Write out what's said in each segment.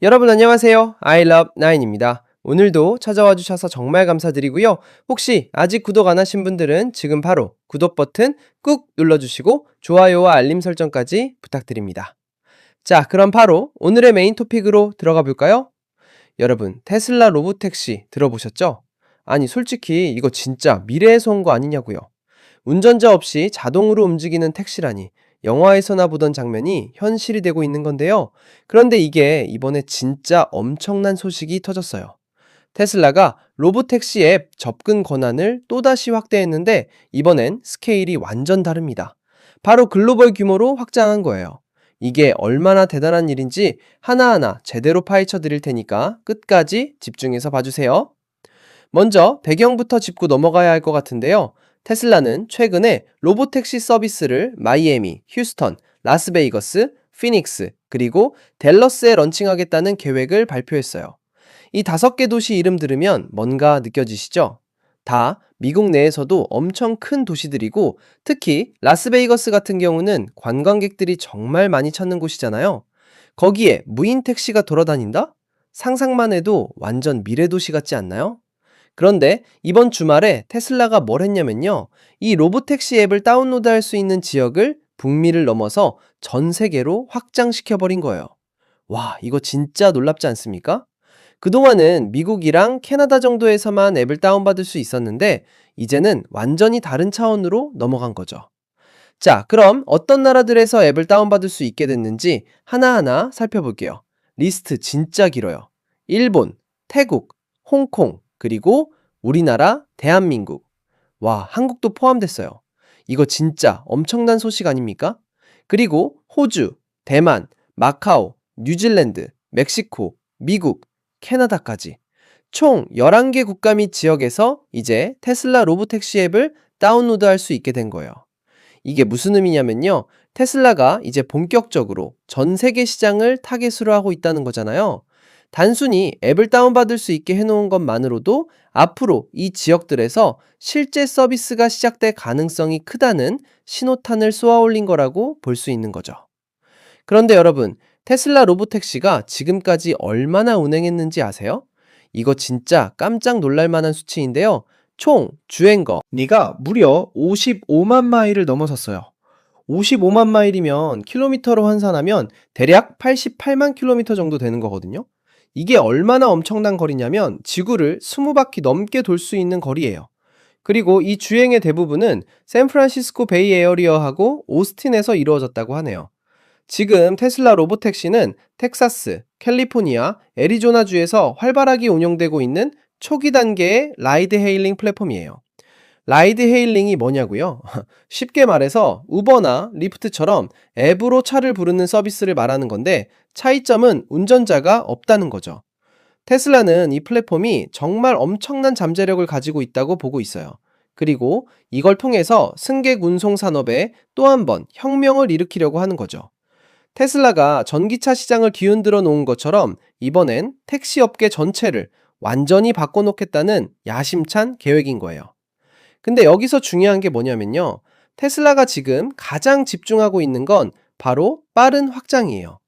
여러분 안녕하세요. I love 9입니다. 오늘도 찾아와 주셔서 정말 감사드리고요. 혹시 아직 구독 안 하신 분들은 지금 바로 구독 버튼 꾹 눌러주시고 좋아요와 알림 설정까지 부탁드립니다. 자, 그럼 바로 오늘의 메인 토픽으로 들어가 볼까요? 여러분, 테슬라 로보택시 들어보셨죠? 아니, 솔직히 이거 진짜 미래에서 온 거 아니냐고요. 운전자 없이 자동으로 움직이는 택시라니 영화에서나 보던 장면이 현실이 되고 있는 건데요. 그런데 이게 이번에 진짜 엄청난 소식이 터졌어요. 테슬라가 로보택시 앱 접근 권한을 또다시 확대했는데 이번엔 스케일이 완전 다릅니다. 바로 글로벌 규모로 확장한 거예요. 이게 얼마나 대단한 일인지 하나하나 제대로 파헤쳐 드릴 테니까 끝까지 집중해서 봐주세요. 먼저 배경부터 짚고 넘어가야 할 것 같은데요. 테슬라는 최근에 로보택시 서비스를 마이애미, 휴스턴, 라스베이거스, 피닉스, 그리고 댈러스에 런칭하겠다는 계획을 발표했어요. 이 5개 도시 이름 들으면 뭔가 느껴지시죠? 다 미국 내에서도 엄청 큰 도시들이고 특히 라스베이거스 같은 경우는 관광객들이 정말 많이 찾는 곳이잖아요. 거기에 무인 택시가 돌아다닌다? 상상만 해도 완전 미래 도시 같지 않나요? 그런데 이번 주말에 테슬라가 뭘 했냐면요. 이 로보택시 앱을 다운로드할 수 있는 지역을 북미를 넘어서 전 세계로 확장시켜버린 거예요. 와, 이거 진짜 놀랍지 않습니까? 그동안은 미국이랑 캐나다 정도에서만 앱을 다운받을 수 있었는데, 이제는 완전히 다른 차원으로 넘어간 거죠. 자, 그럼 어떤 나라들에서 앱을 다운받을 수 있게 됐는지 하나하나 살펴볼게요. 리스트 진짜 길어요. 일본, 태국, 홍콩, 그리고 우리나라, 대한민국. 와, 한국도 포함됐어요. 이거 진짜 엄청난 소식 아닙니까? 그리고 호주, 대만, 마카오, 뉴질랜드, 멕시코, 미국, 캐나다까지. 총 11개 국가 및 지역에서 이제 테슬라 로보택시 앱을 다운로드할 수 있게 된 거예요. 이게 무슨 의미냐면요. 테슬라가 이제 본격적으로 전 세계 시장을 타겟으로 하고 있다는 거잖아요. 단순히 앱을 다운받을 수 있게 해놓은 것만으로도 앞으로 이 지역들에서 실제 서비스가 시작될 가능성이 크다는 신호탄을 쏘아 올린 거라고 볼 수 있는 거죠. 그런데 여러분, 테슬라 로보택시가 지금까지 얼마나 운행했는지 아세요? 이거 진짜 깜짝 놀랄 만한 수치인데요. 총 주행거리가 무려 55만 마일을 넘어섰어요. 55만 마일이면 킬로미터로 환산하면 대략 88만 킬로미터 정도 되는 거거든요. 이게 얼마나 엄청난 거리냐면 지구를 20바퀴 넘게 돌 수 있는 거리예요. 그리고 이 주행의 대부분은 샌프란시스코 베이 에어리어하고 오스틴에서 이루어졌다고 하네요. 지금 테슬라 로보택시는 텍사스, 캘리포니아, 애리조나주에서 활발하게 운영되고 있는 초기 단계의 라이드 헤일링 플랫폼이에요. 라이드 헤일링이 뭐냐고요? 쉽게 말해서 우버나 리프트처럼 앱으로 차를 부르는 서비스를 말하는 건데 차이점은 운전자가 없다는 거죠. 테슬라는 이 플랫폼이 정말 엄청난 잠재력을 가지고 있다고 보고 있어요. 그리고 이걸 통해서 승객 운송 산업에 또 한 번 혁명을 일으키려고 하는 거죠. 테슬라가 전기차 시장을 뒤흔들어 놓은 것처럼 이번엔 택시 업계 전체를 완전히 바꿔놓겠다는 야심찬 계획인 거예요. 근데 여기서 중요한 게 뭐냐면요. 테슬라가 지금 가장 집중하고 있는 건 바로 빠른 확장이에요.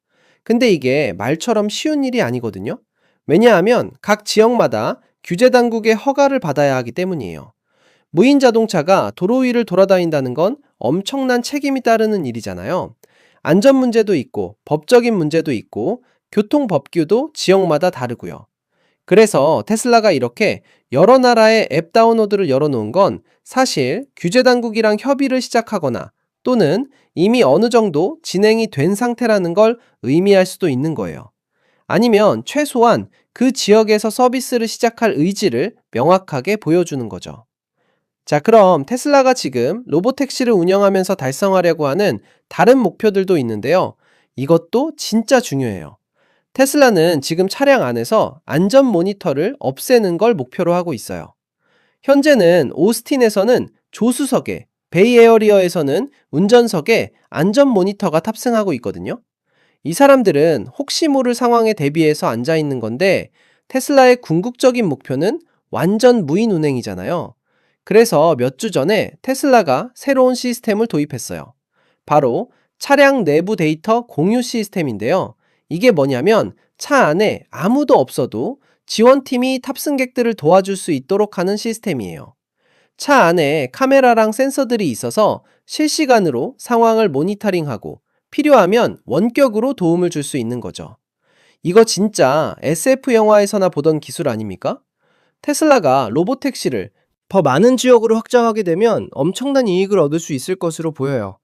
근데 이게 말처럼 쉬운 일이 아니거든요. 왜냐하면 각 지역마다 규제 당국의 허가를 받아야 하기 때문이에요. 무인 자동차가 도로 위를 돌아다닌다는 건 엄청난 책임이 따르는 일이잖아요. 안전 문제도 있고, 법적인 문제도 있고, 교통 법규도 지역마다 다르고요. 그래서 테슬라가 이렇게 여러 나라의 앱 다운로드를 열어놓은 건 사실 규제 당국이랑 협의를 시작하거나 또는 이미 어느 정도 진행이 된 상태라는 걸 의미할 수도 있는 거예요. 아니면 최소한 그 지역에서 서비스를 시작할 의지를 명확하게 보여주는 거죠. 자, 그럼 테슬라가 지금 로보택시를 운영하면서 달성하려고 하는 다른 목표들도 있는데요. 이것도 진짜 중요해요. 테슬라는 지금 차량 안에서 안전 모니터를 없애는 걸 목표로 하고 있어요. 현재는 오스틴에서는 조수석에, 베이에어리어에서는 운전석에 안전 모니터가 탑승하고 있거든요. 이 사람들은 혹시 모를 상황에 대비해서 앉아 있는 건데 테슬라의 궁극적인 목표는 완전 무인 운행이잖아요. 그래서 몇 주 전에 테슬라가 새로운 시스템을 도입했어요. 바로 차량 내부 데이터 공유 시스템인데요. 이게 뭐냐면 차 안에 아무도 없어도 지원팀이 탑승객들을 도와줄 수 있도록 하는 시스템이에요. 차 안에 카메라랑 센서들이 있어서 실시간으로 상황을 모니터링하고 필요하면 원격으로 도움을 줄 수 있는 거죠. 이거 진짜 SF 영화에서나 보던 기술 아닙니까? 테슬라가 로보택시를 더 많은 지역으로 확장하게 되면 엄청난 이익을 얻을 수 있을 것으로 보여요.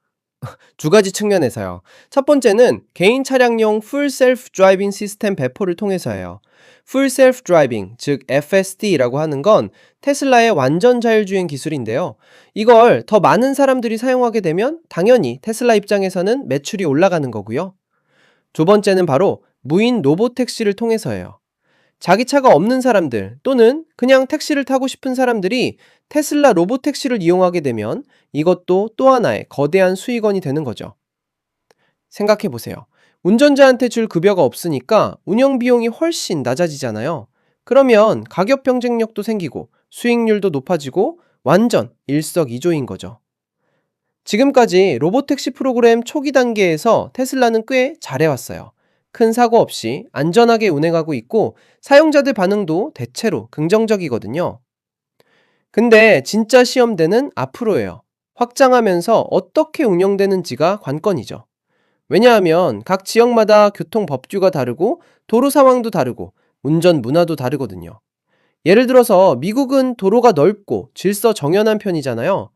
두 가지 측면에서요. 첫 번째는 개인 차량용 풀 셀프 드라이빙 시스템 배포를 통해서예요. 풀 셀프 드라이빙, 즉 FSD라고 하는 건 테슬라의 완전 자율주행 기술인데요. 이걸 더 많은 사람들이 사용하게 되면 당연히 테슬라 입장에서는 매출이 올라가는 거고요. 두 번째는 바로 무인 로봇 택시를 통해서예요. 자기 차가 없는 사람들 또는 그냥 택시를 타고 싶은 사람들이 테슬라 로봇 택시를 이용하게 되면 이것도 또 하나의 거대한 수익원이 되는 거죠. 생각해 보세요. 운전자한테 줄 급여가 없으니까 운영 비용이 훨씬 낮아지잖아요. 그러면 가격 경쟁력도 생기고 수익률도 높아지고 완전 일석이조인 거죠. 지금까지 로보택시 프로그램 초기 단계에서 테슬라는 꽤 잘해왔어요. 큰 사고 없이 안전하게 운행하고 있고 사용자들 반응도 대체로 긍정적이거든요. 근데 진짜 시험대는 앞으로예요. 확장하면서 어떻게 운영되는지가 관건이죠. 왜냐하면 각 지역마다 교통 법규가 다르고 도로 상황도 다르고 운전 문화도 다르거든요. 예를 들어서 미국은 도로가 넓고 질서 정연한 편이잖아요.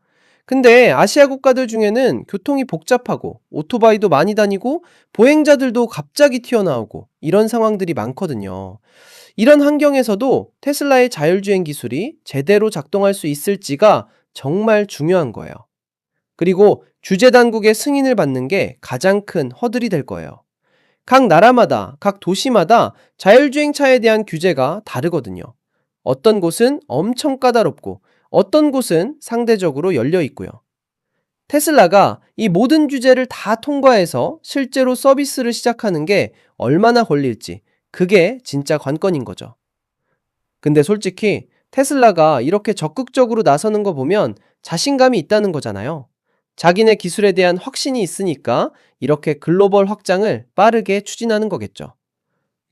근데 아시아 국가들 중에는 교통이 복잡하고 오토바이도 많이 다니고 보행자들도 갑자기 튀어나오고 이런 상황들이 많거든요. 이런 환경에서도 테슬라의 자율주행 기술이 제대로 작동할 수 있을지가 정말 중요한 거예요. 그리고 규제 당국의 승인을 받는 게 가장 큰 허들이 될 거예요. 각 나라마다, 각 도시마다 자율주행차에 대한 규제가 다르거든요. 어떤 곳은 엄청 까다롭고 어떤 곳은 상대적으로 열려 있고요. 테슬라가 이 모든 규제를 다 통과해서 실제로 서비스를 시작하는 게 얼마나 걸릴지 그게 진짜 관건인 거죠. 근데 솔직히 테슬라가 이렇게 적극적으로 나서는 거 보면 자신감이 있다는 거잖아요. 자기네 기술에 대한 확신이 있으니까 이렇게 글로벌 확장을 빠르게 추진하는 거겠죠.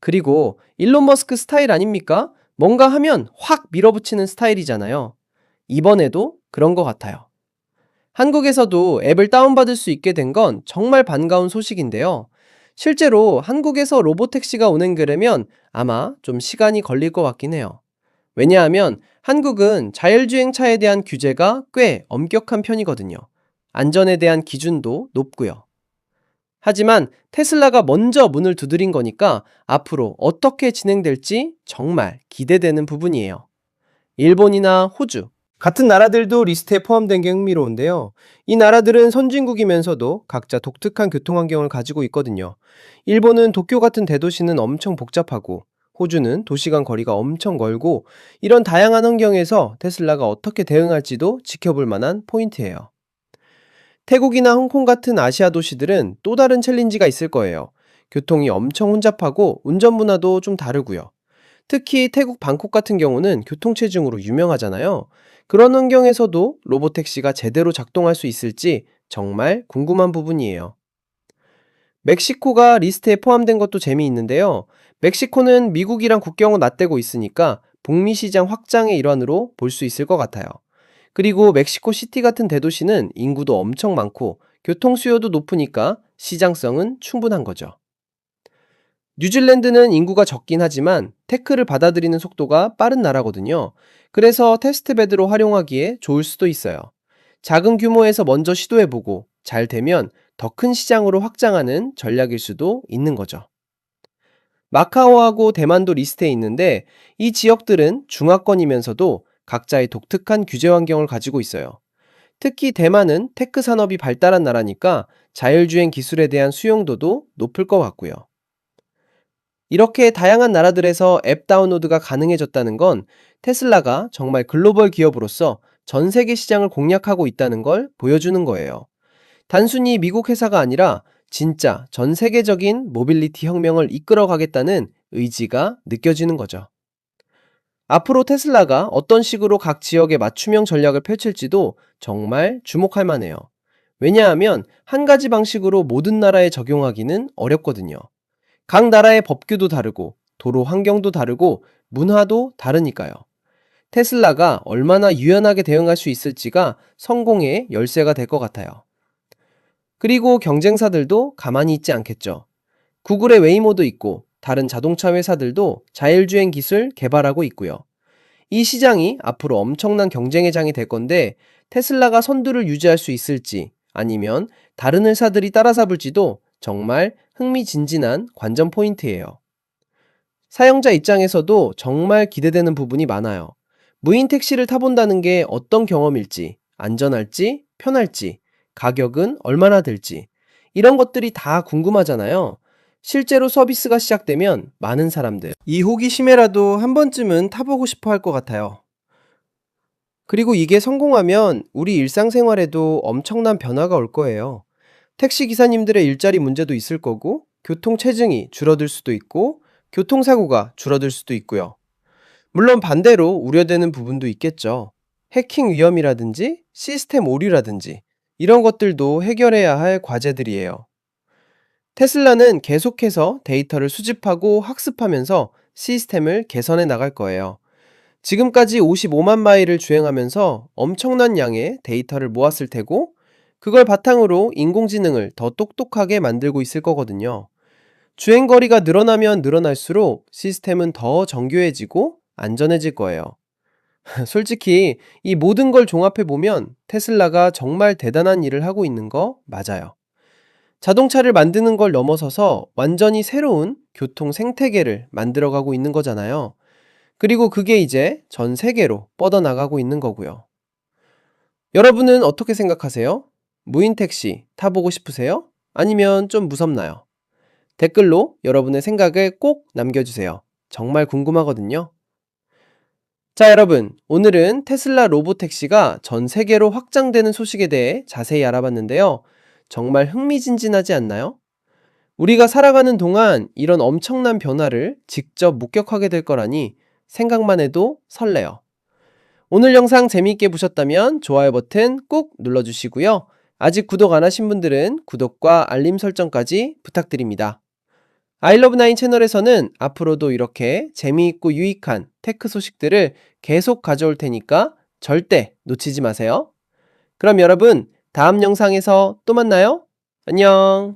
그리고 일론 머스크 스타일 아닙니까? 뭔가 하면 확 밀어붙이는 스타일이잖아요. 이번에도 그런 것 같아요. 한국에서도 앱을 다운받을 수 있게 된 건 정말 반가운 소식인데요. 실제로 한국에서 로보택시가 운행되려면 아마 좀 시간이 걸릴 것 같긴 해요. 왜냐하면 한국은 자율주행차에 대한 규제가 꽤 엄격한 편이거든요. 안전에 대한 기준도 높고요. 하지만 테슬라가 먼저 문을 두드린 거니까 앞으로 어떻게 진행될지 정말 기대되는 부분이에요. 일본이나 호주, 같은 나라들도 리스트에 포함된 게 흥미로운데요. 이 나라들은 선진국이면서도 각자 독특한 교통환경을 가지고 있거든요. 일본은 도쿄 같은 대도시는 엄청 복잡하고, 호주는 도시 간 거리가 엄청 멀고, 이런 다양한 환경에서 테슬라가 어떻게 대응할지도 지켜볼 만한 포인트예요. 태국이나 홍콩 같은 아시아 도시들은 또 다른 챌린지가 있을 거예요. 교통이 엄청 혼잡하고 운전 문화도 좀 다르고요. 특히 태국 방콕 같은 경우는 교통체증으로 유명하잖아요. 그런 환경에서도 로보택시가 제대로 작동할 수 있을지 정말 궁금한 부분이에요. 멕시코가 리스트에 포함된 것도 재미있는데요. 멕시코는 미국이랑 국경을 맞대고 있으니까 북미 시장 확장의 일환으로 볼 수 있을 것 같아요. 그리고 멕시코 시티 같은 대도시는 인구도 엄청 많고 교통 수요도 높으니까 시장성은 충분한 거죠. 뉴질랜드는 인구가 적긴 하지만 테크를 받아들이는 속도가 빠른 나라거든요. 그래서 테스트베드로 활용하기에 좋을 수도 있어요. 작은 규모에서 먼저 시도해보고 잘 되면 더 큰 시장으로 확장하는 전략일 수도 있는 거죠. 마카오하고 대만도 리스트에 있는데 이 지역들은 중화권이면서도 각자의 독특한 규제 환경을 가지고 있어요. 특히 대만은 테크 산업이 발달한 나라니까 자율주행 기술에 대한 수용도도 높을 것 같고요. 이렇게 다양한 나라들에서 앱 다운로드가 가능해졌다는 건 테슬라가 정말 글로벌 기업으로서 전 세계 시장을 공략하고 있다는 걸 보여주는 거예요. 단순히 미국 회사가 아니라 진짜 전 세계적인 모빌리티 혁명을 이끌어 가겠다는 의지가 느껴지는 거죠. 앞으로 테슬라가 어떤 식으로 각 지역에 맞춤형 전략을 펼칠지도 정말 주목할 만해요. 왜냐하면 한 가지 방식으로 모든 나라에 적용하기는 어렵거든요. 각 나라의 법규도 다르고 도로 환경도 다르고 문화도 다르니까요. 테슬라가 얼마나 유연하게 대응할 수 있을지가 성공의 열쇠가 될 것 같아요. 그리고 경쟁사들도 가만히 있지 않겠죠. 구글의 웨이모도 있고 다른 자동차 회사들도 자율주행 기술 개발하고 있고요. 이 시장이 앞으로 엄청난 경쟁의 장이 될 건데 테슬라가 선두를 유지할 수 있을지 아니면 다른 회사들이 따라잡을지도 정말 흥미진진한 관전 포인트예요. 사용자 입장에서도 정말 기대되는 부분이 많아요. 무인 택시를 타본다는 게 어떤 경험일지, 안전할지, 편할지, 가격은 얼마나 될지, 이런 것들이 다 궁금하잖아요. 실제로 서비스가 시작되면 많은 사람들, 이 호기심에라도 한 번쯤은 타보고 싶어 할 것 같아요. 그리고 이게 성공하면 우리 일상생활에도 엄청난 변화가 올 거예요. 택시 기사님들의 일자리 문제도 있을 거고, 교통 체증이 줄어들 수도 있고, 교통사고가 줄어들 수도 있고요. 물론 반대로 우려되는 부분도 있겠죠. 해킹 위험이라든지 시스템 오류라든지 이런 것들도 해결해야 할 과제들이에요. 테슬라는 계속해서 데이터를 수집하고 학습하면서 시스템을 개선해 나갈 거예요. 지금까지 55만 마일을 주행하면서 엄청난 양의 데이터를 모았을 테고, 그걸 바탕으로 인공지능을 더 똑똑하게 만들고 있을 거거든요. 주행거리가 늘어나면 늘어날수록 시스템은 더 정교해지고 안전해질 거예요. 솔직히 이 모든 걸 종합해보면 테슬라가 정말 대단한 일을 하고 있는 거 맞아요. 자동차를 만드는 걸 넘어서서 완전히 새로운 교통 생태계를 만들어가고 있는 거잖아요. 그리고 그게 이제 전 세계로 뻗어나가고 있는 거고요. 여러분은 어떻게 생각하세요? 무인 택시 타보고 싶으세요? 아니면 좀 무섭나요? 댓글로 여러분의 생각을 꼭 남겨주세요. 정말 궁금하거든요. 자, 여러분. 오늘은 테슬라 로보택시가 전 세계로 확장되는 소식에 대해 자세히 알아봤는데요. 정말 흥미진진하지 않나요? 우리가 살아가는 동안 이런 엄청난 변화를 직접 목격하게 될 거라니 생각만 해도 설레요. 오늘 영상 재미있게 보셨다면 좋아요 버튼 꾹 눌러주시고요. 아직 구독 안 하신 분들은 구독과 알림 설정까지 부탁드립니다. 아이러브나인 채널에서는 앞으로도 이렇게 재미있고 유익한 테크 소식들을 계속 가져올 테니까 절대 놓치지 마세요. 그럼 여러분, 다음 영상에서 또 만나요. 안녕.